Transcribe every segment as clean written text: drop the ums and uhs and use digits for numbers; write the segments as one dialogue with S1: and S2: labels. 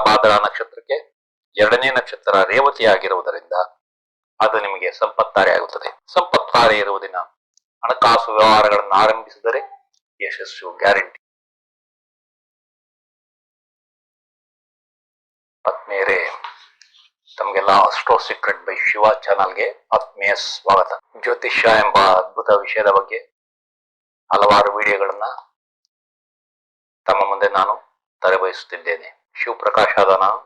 S1: ಭಾದ್ರ ನಕ್ಷತ್ರಕ್ಕೆ ಎರಡನೇ ನಕ್ಷತ್ರ ರೇವತಿ ಆಗಿರುವುದರಿಂದ ಅದು ನಿಮಗೆ ಸಂಪತ್ತಾರೆ ಆಗುತ್ತದೆ. ಸಂಪತ್ತಾರೆ ಇರುವ ದಿನ ಹಣಕಾಸು ವ್ಯವಹಾರಗಳನ್ನು ಆರಂಭಿಸಿದರೆ ಯಶಸ್ಸು ಗ್ಯಾರಂಟಿ. ಆತ್ಮೀಯರೇ, ತಮಗೆಲ್ಲ ಅಸ್ಟ್ರೋ ಸೀಕ್ರೆಟ್ ಬೈ ಶಿವ ಚಾನಲ್ಗೆ ಆತ್ಮೀಯ ಸ್ವಾಗತ. ಜ್ಯೋತಿಷ್ಯ ಎಂಬ ಅದ್ಭುತ ವಿಷಯದ ಬಗ್ಗೆ ಹಲವಾರು ವಿಡಿಯೋಗಳನ್ನ ತಮ್ಮ ಮುಂದೆ ನಾನು ತರಬಯಸುತ್ತಿದ್ದೇನೆ. ಶಿವಪ್ರಕಾಶ್ ಆದ ನಾನು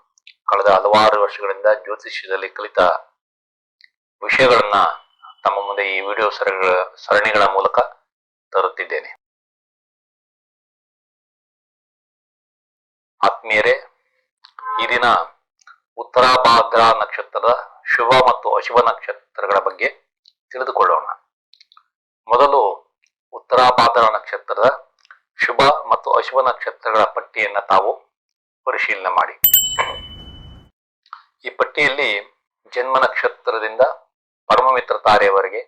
S1: ಕಳೆದ ಹಲವಾರು ವರ್ಷಗಳಿಂದ ಜ್ಯೋತಿಷ್ಯದಲ್ಲಿ ಕಲಿತ ವಿಷಯಗಳನ್ನ ತಮ್ಮ ಮುಂದೆ ಈ ವಿಡಿಯೋ ಸರಣಿಗಳ ಮೂಲಕ ತರುತ್ತಿದ್ದೇನೆ. ಆತ್ಮೀಯರೇ, ಈ ದಿನ ಉತ್ತರ ಭಾದ್ರ ನಕ್ಷತ್ರದ ಶುಭ ಮತ್ತು ಅಶುಭ ನಕ್ಷತ್ರಗಳ ಬಗ್ಗೆ ತಿಳಿದುಕೊಳ್ಳೋಣ. ಮೊದಲು ಉತ್ತರ ಭಾದ್ರ ನಕ್ಷತ್ರದ ಶುಭ ಮತ್ತು ಅಶುಭ ನಕ್ಷತ್ರಗಳ ಪಟ್ಟಿಯನ್ನ ತಾವು ಪರಿಶೀಲನೆ ಮಾಡಿ. ಈ ಪಟ್ಟಿಯಲ್ಲಿ ಜನ್ಮ ನಕ್ಷತ್ರದಿಂದ ಪರಮಮಿತ್ರ ತಾರೆಯವರೆಗೆ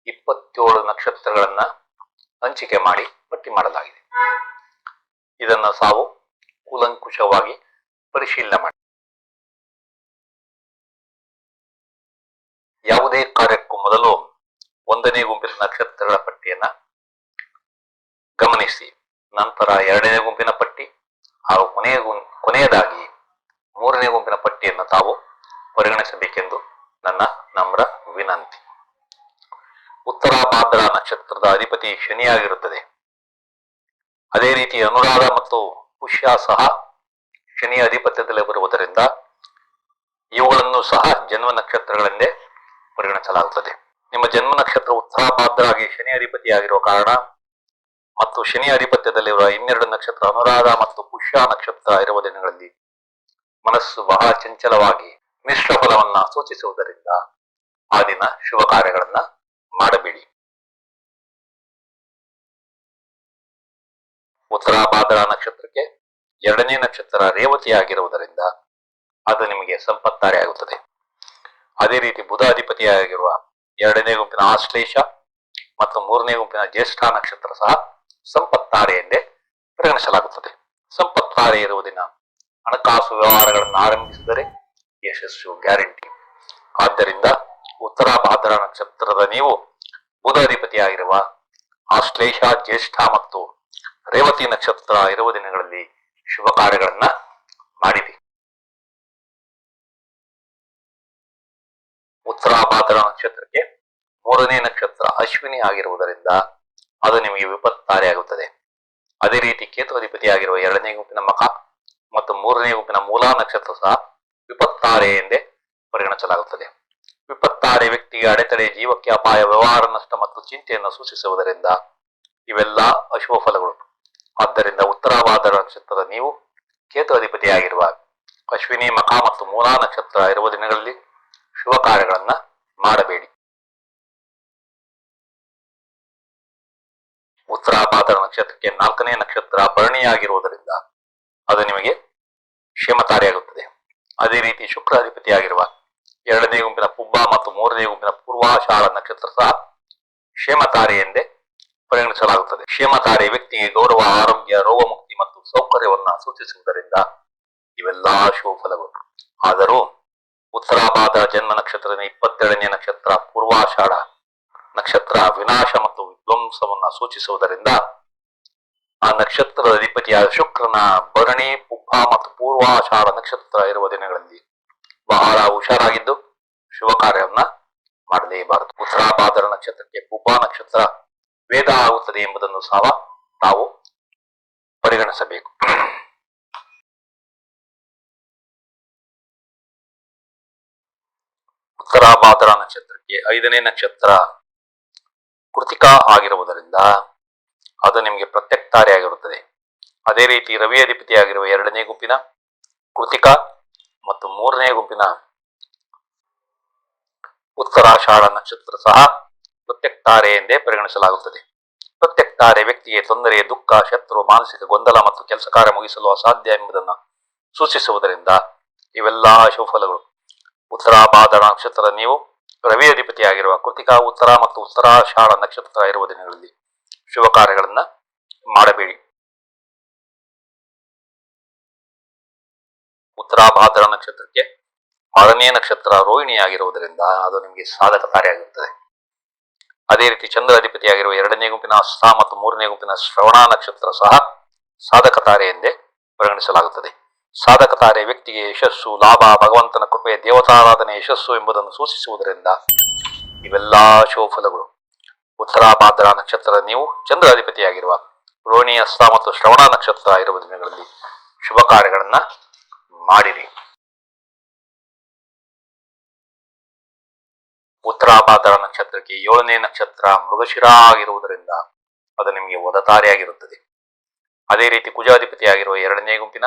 S1: 27 ನಕ್ಷತ್ರಗಳನ್ನ ಹಂಚಿಕೆ ಮಾಡಿ ಪಟ್ಟಿ ಮಾಡಲಾಗಿದೆ. ಇದನ್ನು ತಾವು ಕೂಲಂಕುಷವಾಗಿ ಪರಿಶೀಲನೆ ಮಾಡಿ. ಯಾವುದೇ ಕಾರ್ಯಕ್ಕೂ ಮೊದಲು 1ನೇ ಗುಂಪಿನ ನಕ್ಷತ್ರಗಳ ಪಟ್ಟಿಯನ್ನ ಗಮನಿಸಿ, ನಂತರ 2ನೇ ಗುಂಪಿನ ಪಟ್ಟಿ ಹಾಗೂ ಕೊನೆಯದಾಗಿ 3ನೇ ಗುಂಪಿನ ಪಟ್ಟಿಯನ್ನು ತಾವು ಪರಿಗಣಿಸಬೇಕೆಂದು ನನ್ನ ನಮ್ರ ವಿನಂತಿ. ಉತ್ತರ ಭಾದ್ರ ನಕ್ಷತ್ರದ ಅಧಿಪತಿ ಶನಿಯಾಗಿರುತ್ತದೆ. ಅದೇ ರೀತಿ ಅನುರಾಧ ಮತ್ತು ಪುಷ್ಯ ಸಹ ಶನಿಯ ಅಧಿಪತ್ಯದಲ್ಲಿ ಬರುವುದರಿಂದ ಇವುಗಳನ್ನು ಸಹ ಜನ್ಮ ನಕ್ಷತ್ರಗಳೆಂದೇ ಪರಿಗಣಿಸಲಾಗುತ್ತದೆ. ನಿಮ್ಮ ಜನ್ಮ ನಕ್ಷತ್ರ ಉತ್ತರ ಭಾದ್ರಾಗಿ ಶನಿ ಅಧಿಪತಿಯಾಗಿರುವ ಕಾರಣ ಮತ್ತು ಶನಿ ಅಧಿಪತ್ಯದಲ್ಲಿರುವ 12 ನಕ್ಷತ್ರ ಅನುರಾಧ ಮತ್ತು ಪುಷ್ಯ ನಕ್ಷತ್ರ ಇರುವ ದಿನಗಳಲ್ಲಿ ಮನಸ್ಸು ಬಹಳ ಚಂಚಲವಾಗಿ ಮಿಶ್ರ ಫಲವನ್ನ ಸೂಚಿಸುವುದರಿಂದ ಆ ದಿನ ಶುಭ ಕಾರ್ಯಗಳನ್ನ ಮಾಡಬೇಡಿ. ಉತ್ತರ ಭಾದ್ರ ನಕ್ಷತ್ರಕ್ಕೆ 2ನೇ ನಕ್ಷತ್ರ ರೇವತಿ ಆಗಿರುವುದರಿಂದ ಅದು ನಿಮಗೆ ಸಂಪತ್ತಾರೆ ಆಗುತ್ತದೆ. ಅದೇ ರೀತಿ ಬುಧ ಅಧಿಪತಿಯಾಗಿರುವ 2ನೇ ಗುಂಪಿನ ಆಶ್ಲೇಷ ಮತ್ತು 3ನೇ ಗುಂಪಿನ ಜ್ಯೇಷ್ಠ ನಕ್ಷತ್ರ ಸಹ ಸಂಪತ್ತಾರೆ ಎಂದೇ ಪರಿಗಣಿಸಲಾಗುತ್ತದೆ. ಸಂಪತ್ತಾರೆ ಇರುವ ದಿನ ಹಣಕಾಸು ವ್ಯವಹಾರಗಳನ್ನು ಆರಂಭಿಸಿದರೆ ಯಶಸ್ಸು ಗ್ಯಾರಂಟಿ. ಆದ್ದರಿಂದ ಉತ್ತರ ಭಾದ್ರ ನಕ್ಷತ್ರದ ನೀವು ಬುಧ ಅಧಿಪತಿಯಾಗಿರುವ ಆಶ್ಲೇಷ, ಜ್ಯೇಷ್ಠ ಮತ್ತು ರೇವತಿ ನಕ್ಷತ್ರ ಇರುವ ದಿನಗಳಲ್ಲಿ ಶುಭ ಕಾರ್ಯಗಳನ್ನ ಮಾಡಿರಿ. ಉತ್ತರ ಭಾದ್ರ ನಕ್ಷತ್ರಕ್ಕೆ 3ನೇ ನಕ್ಷತ್ರ ಅಶ್ವಿನಿ ಆಗಿರುವುದರಿಂದ ಅದು ನಿಮಗೆ ವಿಪತ್ತಾರೆ ಆಗುತ್ತದೆ. ಅದೇ ರೀತಿ ಕೇತು ಅಧಿಪತಿಯಾಗಿರುವ 2ನೇ ಗುಂಪಿನ ಮಖ ಮತ್ತು 3ನೇ ಗುಂಪಿನ ಮೂಲ ನಕ್ಷತ್ರ ಸಹ ವಿಪತ್ತಾರೆ ಎಂದೇ ಪರಿಗಣಿಸಲಾಗುತ್ತದೆ. ವಿಪತ್ತಾರೆ ವ್ಯಕ್ತಿಗೆ ಅಡೆತಡೆ, ಜೀವಕ್ಕೆ ಅಪಾಯ, ವ್ಯವಹಾರ ನಷ್ಟ ಮತ್ತು ಚಿಂತೆಯನ್ನು ಸೂಚಿಸುವುದರಿಂದ ಇವೆಲ್ಲ ಅಶುಭ ಫಲಗಳು. ಆದ್ದರಿಂದ ಉತ್ತರ ಭಾದ್ರ ನಕ್ಷತ್ರದ ನೀವು ಕೇತು ಅಧಿಪತಿಯಾಗಿರುವ ಅಶ್ವಿನಿ, ಮಖ ಮತ್ತು ಮೂಲ ನಕ್ಷತ್ರ ಇರುವ ದಿನಗಳಲ್ಲಿ ಶುಭ ಕಾರ್ಯಗಳನ್ನ ಮಾಡಬೇಡಿ. ಉತ್ತರ ಭಾದ್ರ ನಕ್ಷತ್ರಕ್ಕೆ 4ನೇ ನಕ್ಷತ್ರ ಭರಣಿಯಾಗಿರುವುದರಿಂದ ಅದು ನಿಮಗೆ ಕ್ಷೇಮತಾರಿಯಾಗುತ್ತದೆ. ಅದೇ ರೀತಿ ಶುಕ್ರ ಅಧಿಪತಿಯಾಗಿರುವ 2ನೇ ಗುಂಪಿನ ಪುಬ್ಬ ಮತ್ತು 3ನೇ ಗುಂಪಿನ ಪೂರ್ವಾಷಾಢ ನಕ್ಷತ್ರ ಸಹ ಕ್ಷೇಮತಾರೆ ಎಂದೇ ಪರಿಗಣಿಸಲಾಗುತ್ತದೆ. ಕ್ಷೇಮತಾರೆ ವ್ಯಕ್ತಿಗೆ ಗೌರವ, ಆರೋಗ್ಯ, ರೋಗ ಮುಕ್ತಿ ಮತ್ತು ಸೌಕರ್ಯವನ್ನ ಸೂಚಿಸುವುದರಿಂದ ಇವೆಲ್ಲಾ ಶುಭ ಫಲಗಳು. ಆದರೂ ಉತ್ತರ ಭಾದ್ರ ಜನ್ಮ ನಕ್ಷತ್ರದ 22ನೇ ನಕ್ಷತ್ರ ಪೂರ್ವಾಷಾಢ ನಕ್ಷತ್ರ ವಿನಾಶ ಮತ್ತು ವಿಧ್ವಂಸವನ್ನ ಸೂಚಿಸುವುದರಿಂದ ಆ ನಕ್ಷತ್ರದ ಅಧಿಪತಿಯಾದ ಶುಕ್ರನ ಭರಣಿ, ಪುಬ್ಬ ಮತ್ತು ಪೂರ್ವಾಷಾಢ ನಕ್ಷತ್ರ ಇರುವ ದಿನಗಳಲ್ಲಿ ಬಹಳ ಹುಷಾರಾಗಿದ್ದು ಶುಭ ಕಾರ್ಯವನ್ನ ಮಾಡಲೇಬಾರದು. ಉತ್ತರ ಭಾದ್ರ ನಕ್ಷತ್ರಕ್ಕೆ ಪುಬ್ಬ ನಕ್ಷತ್ರ ವೇದ ಆಗುತ್ತದೆ ಎಂಬುದನ್ನು ಸಹ ತಾವು ಪರಿಗಣಿಸಬೇಕು. ಉತ್ತರ ಭಾದ್ರ ನಕ್ಷತ್ರಕ್ಕೆ 5ನೇ ನಕ್ಷತ್ರ ಕೃತಿಕಾ ಆಗಿರುವುದರಿಂದ ಅದು ನಿಮಗೆ ಪ್ರತ್ಯಕ್ತಾರೆ ಆಗಿರುತ್ತದೆ. ಅದೇ ರೀತಿ ರವಿ ಅಧಿಪತಿಯಾಗಿರುವ 2ನೇ ಗುಂಪಿನ ಕೃತಿಕಾ ಮತ್ತು 3ನೇ ಗುಂಪಿನ ಉತ್ತರಾಷಾಢ ನಕ್ಷತ್ರ ಸಹ ಪ್ರತ್ಯಕ್ತಾರೆ ಎಂದೇ ಪರಿಗಣಿಸಲಾಗುತ್ತದೆ. ಪ್ರತ್ಯಕ್ತಾರೆ ವ್ಯಕ್ತಿಗೆ ತೊಂದರೆ, ದುಃಖ, ಶತ್ರು, ಮಾನಸಿಕ ಗೊಂದಲ ಮತ್ತು ಕೆಲಸ ಕಾರ್ಯ ಮುಗಿಸಲು ಅಸಾಧ್ಯ ಎಂಬುದನ್ನು ಸೂಚಿಸುವುದರಿಂದ ಇವೆಲ್ಲ ಶುಭ ಫಲಗಳು. ಉತ್ತರ ಭಾದ್ರ ನಕ್ಷತ್ರ ನೀವು ರವಿ ಅಧಿಪತಿಯಾಗಿರುವ ಕೃತಿಕಾ, ಉತ್ತರ ಮತ್ತು ಉತ್ತರಾಷಾಢ ನಕ್ಷತ್ರ ಇರುವ ದಿನಗಳಲ್ಲಿ ಶುಭ ಕಾರ್ಯಗಳನ್ನ ಮಾಡಬೇಡಿ. ಉತ್ತರಾಭಾದ್ರ ನಕ್ಷತ್ರಕ್ಕೆ 6ನೇ ನಕ್ಷತ್ರ ರೋಹಿಣಿ ಆಗಿರುವುದರಿಂದ ಅದು ನಿಮಗೆ ಸಾಧಕಕಾರಿಯಾಗಿರುತ್ತದೆ. ಅದೇ ರೀತಿ ಚಂದ್ರ ಅಧಿಪತಿಯಾಗಿರುವ 2ನೇ ಗುಂಪಿನ ಹಸ್ತ ಮತ್ತು 3ನೇ ಗುಂಪಿನ ಶ್ರವಣ ನಕ್ಷತ್ರ ಸಹ ಸಾಧಕ ತಾರೆ ಎಂದೇ ಪರಿಗಣಿಸಲಾಗುತ್ತದೆ. ಸಾಧಕ ತಾರೆ ವ್ಯಕ್ತಿಗೆ ಯಶಸ್ಸು, ಲಾಭ, ಭಗವಂತನ ಕೃಪೆ, ದೇವತಾರಾಧನೆ, ಯಶಸ್ಸು ಎಂಬುದನ್ನು ಸೂಚಿಸುವುದರಿಂದ ಇವೆಲ್ಲಾ ಶುಭ ಫಲಗಳು. ಉತ್ತರಾಭಾದ್ರ ನಕ್ಷತ್ರ ನೀವು ಚಂದ್ರ ಅಧಿಪತಿಯಾಗಿರುವ ರೋಹಿಣಿ, ಹಸ್ತ ಮತ್ತು ಶ್ರವಣ ನಕ್ಷತ್ರ ಇರುವ ದಿನಗಳಲ್ಲಿ ಶುಭ ಕಾರ್ಯಗಳನ್ನ ಮಾಡಿರಿ. ಉತ್ತರಾಭಾದ್ರ ನಕ್ಷತ್ರಕ್ಕೆ 7ನೇ ನಕ್ಷತ್ರ ಮೃಗಶಿರ ಆಗಿರುವುದರಿಂದ ಅದು ನಿಮಗೆ ವದತಾರೆಯಾಗಿರುತ್ತದೆ. ಅದೇ ರೀತಿ ಕುಜಾಧಿಪತಿಯಾಗಿರುವ 2ನೇ ಗುಂಪಿನ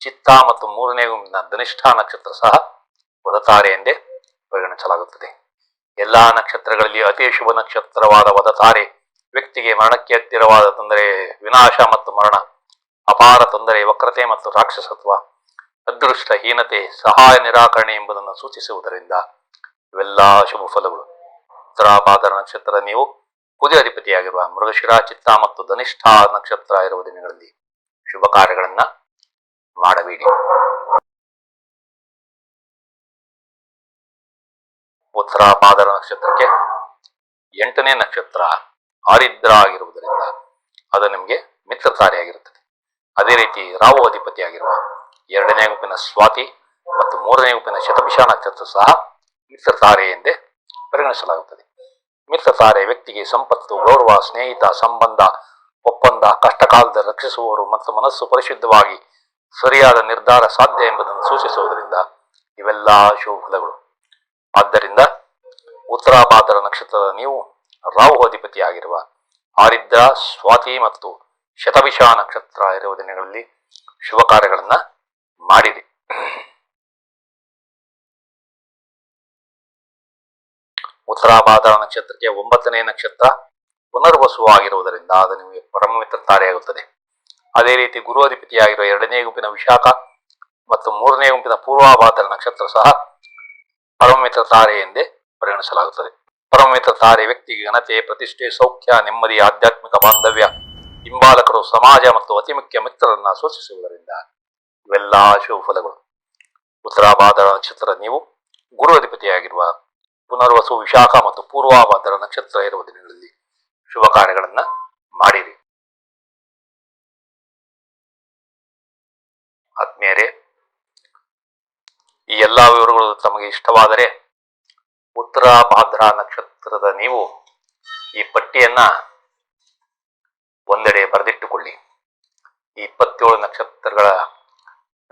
S1: ಚಿತ್ತ ಮತ್ತು 3ನೇ ಗುಂಪಿನ ಧನಿಷ್ಠ ನಕ್ಷತ್ರ ಸಹ ವದತಾರೆ ಎಂದೇ ಪರಿಗಣಿಸಲಾಗುತ್ತದೆ. ಎಲ್ಲಾ ನಕ್ಷತ್ರಗಳಲ್ಲಿ ಅತಿ ಶುಭ ನಕ್ಷತ್ರವಾದ ವದತಾರೆ ವ್ಯಕ್ತಿಗೆ ಮರಣಕ್ಕೆ ಹತ್ತಿರವಾದ ತೊಂದರೆ, ವಿನಾಶ ಮತ್ತು ಮರಣ, ಅಪಾರ ತೊಂದರೆ, ವಕ್ರತೆ ಮತ್ತು ರಾಕ್ಷಸತ್ವ, ಅದೃಷ್ಟ ಹೀನತೆ, ಸಹಾಯ ನಿರಾಕರಣೆ ಎಂಬುದನ್ನು ಸೂಚಿಸುವುದರಿಂದ ಇವೆಲ್ಲಾ ಶುಭ ಫಲಗಳು. ಉತ್ತರಾಭಾದ್ರ ನಕ್ಷತ್ರ ನೀವು ಕುಜ ಅಧಿಪತಿಯಾಗಿರುವ ಮೃಗಶಿರ, ಚಿತ್ತ ಮತ್ತು ಧನಿಷ್ಠ ನಕ್ಷತ್ರ ಇರುವ ದಿನಗಳಲ್ಲಿ ಶುಭ ಕಾರ್ಯಗಳನ್ನ ಮಾಡಬೇಡಿ. ಉತ್ತರಾಭಾದ್ರ ನಕ್ಷತ್ರಕ್ಕೆ 8ನೇ ನಕ್ಷತ್ರ ಆರಿದ್ರ ಆಗಿರುವುದರಿಂದ ಅದು ನಿಮಗೆ ಮಿತ್ರತಾರೆಯಾಗಿರುತ್ತದೆ. ಅದೇ ರೀತಿ ರಾಹು ಅಧಿಪತಿಯಾಗಿರುವ 2ನೇ ಗುಂಪಿನ ಸ್ವಾತಿ ಮತ್ತು 3ನೇ ಗುಂಪಿನ ಶತಭಿಷ ನಕ್ಷತ್ರ ಸಹ ಮಿತ್ರತಾರೆ ಎಂದೇ ಪರಿಗಣಿಸಲಾಗುತ್ತದೆ. ಮಿತ್ರತಾರೆ ವ್ಯಕ್ತಿಗೆ ಸಂಪತ್ತು, ಗೌರವ, ಸ್ನೇಹಿತ, ಸಂಬಂಧ, ಒಪ್ಪಂದ, ಕಷ್ಟಕಾಲದಲ್ಲಿ ರಕ್ಷಿಸುವವರು ಮತ್ತು ಮನಸ್ಸು ಪರಿಶುದ್ಧವಾಗಿ ಸರಿಯಾದ ನಿರ್ಧಾರ ಸಾಧ್ಯ ಎಂಬುದನ್ನು ಸೂಚಿಸುವುದರಿಂದ ಇವೆಲ್ಲಾ ಶುಭ ಫಲಗಳು. ಆದ್ದರಿಂದ ಉತ್ತರಾಭಾದ್ರ ನಕ್ಷತ್ರದ ನೀವು ರಾಹು ಅಧಿಪತಿಯಾಗಿರುವ ಆರಿದ್ರ, ಸ್ವಾತಿ ಮತ್ತು ಶತಭಿಷ ನಕ್ಷತ್ರ ಇರುವ ದಿನಗಳಲ್ಲಿ ಶುಭ ಕಾರ್ಯಗಳನ್ನ ಮಾಡಿರಿ. ಉತ್ತರಾಭಾದ್ರ ನಕ್ಷತ್ರಕ್ಕೆ 9ನೇ ನಕ್ಷತ್ರ ಪುನರ್ವಸು ಆಗಿರುವುದರಿಂದ ಅದು ನಿಮಗೆ ಪರಮ ಮಿತ್ರ ತಾರೆಯಾಗುತ್ತದೆ. ಅದೇ ರೀತಿ ಗುರು ಅಧಿಪತಿಯಾಗಿರುವ 2ನೇ ಗುಂಪಿನ ವಿಶಾಖ ಮತ್ತು 3ನೇ ಗುಂಪಿನ ಪೂರ್ವಾಭಾದ್ರ ನಕ್ಷತ್ರ ಸಹ ಪರಮಮಿತ್ರ ತಾರೆ ಎಂದೇ ಪರಿಗಣಿಸಲಾಗುತ್ತದೆ. ಪರಮಮಿತ್ರ ತಾರೆ ವ್ಯಕ್ತಿಗೆ ಘನತೆ, ಪ್ರತಿಷ್ಠೆ, ಸೌಖ್ಯ, ನೆಮ್ಮದಿ, ಆಧ್ಯಾತ್ಮಿಕ ಬಾಂಧವ್ಯ, ಹಿಂಬಾಲಕರು, ಸಮಾಜ ಮತ್ತು ಅತಿ ಮುಖ್ಯ ಮಿತ್ರರನ್ನ ಸೂಚಿಸುವುದರಿಂದ ಇವೆಲ್ಲಾ ಶುಭ ಫಲಗಳು. ಉತ್ತರಾಭಾದ್ರ ನಕ್ಷತ್ರ ನೀವು ಗುರು ಅಧಿಪತಿಯಾಗಿರುವ ಪುನರ್ವಸು, ವಿಶಾಖ ಮತ್ತು ಪೂರ್ವಾಭಾದ್ರ ನಕ್ಷತ್ರ ಇರುವ ದಿನಗಳಲ್ಲಿ ಶುಭ ಕಾರ್ಯಗಳನ್ನ ಮಾಡಿರಿ. ಆತ್ಮೀಯರೇ, ಈ ಎಲ್ಲಾ ವಿವರಗಳು ತಮಗೆ ಇಷ್ಟವಾದರೆ ಉತ್ತರಾಭಾದ್ರ ನಕ್ಷತ್ರದ ನೀವು ಈ ಪಟ್ಟಿಯನ್ನ ಒಂದೆಡೆ ಬರೆದಿಟ್ಟುಕೊಳ್ಳಿ. ಈ 27 ನಕ್ಷತ್ರಗಳ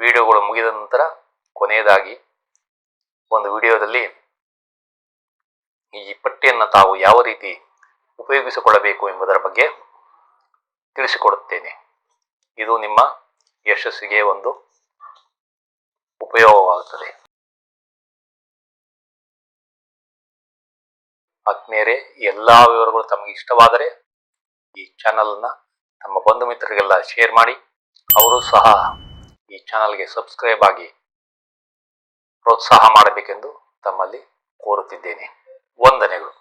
S1: ವಿಡಿಯೋಗಳು ಮುಗಿದ ನಂತರ ಕೊನೆಯದಾಗಿ ಒಂದು ವಿಡಿಯೋದಲ್ಲಿ ಈ ಪಟ್ಟಿಯನ್ನು ತಾವು ಯಾವ ರೀತಿ ಉಪಯೋಗಿಸಿಕೊಳ್ಳಬೇಕು ಎಂಬುದರ ಬಗ್ಗೆ ತಿಳಿಸಿಕೊಡುತ್ತೇನೆ. ಇದು ನಿಮ್ಮ ಯಶಸ್ಸಿಗೆ ಒಂದು ಉಪಯೋಗವಾಗುತ್ತದೆ. ಆತ್ಮೀಯರೇ, ಎಲ್ಲಾ ವಿವರಗಳು ತಮಗೆ ಇಷ್ಟವಾದರೆ ಈ ಚಾನಲ್ನ ತಮ್ಮ ಬಂಧು ಮಿತ್ರರಿಗೆಲ್ಲ ಶೇರ್ ಮಾಡಿ. ಅವರು ಸಹ ಈ ಚಾನಲ್ಗೆ ಸಬ್ಸ್ಕ್ರೈಬ್ ಆಗಿ ಪ್ರೋತ್ಸಾಹ ಮಾಡಬೇಕೆಂದು ತಮ್ಮಲ್ಲಿ ಕೋರುತ್ತಿದ್ದೇನೆ. ವಂದನೆಗಳು.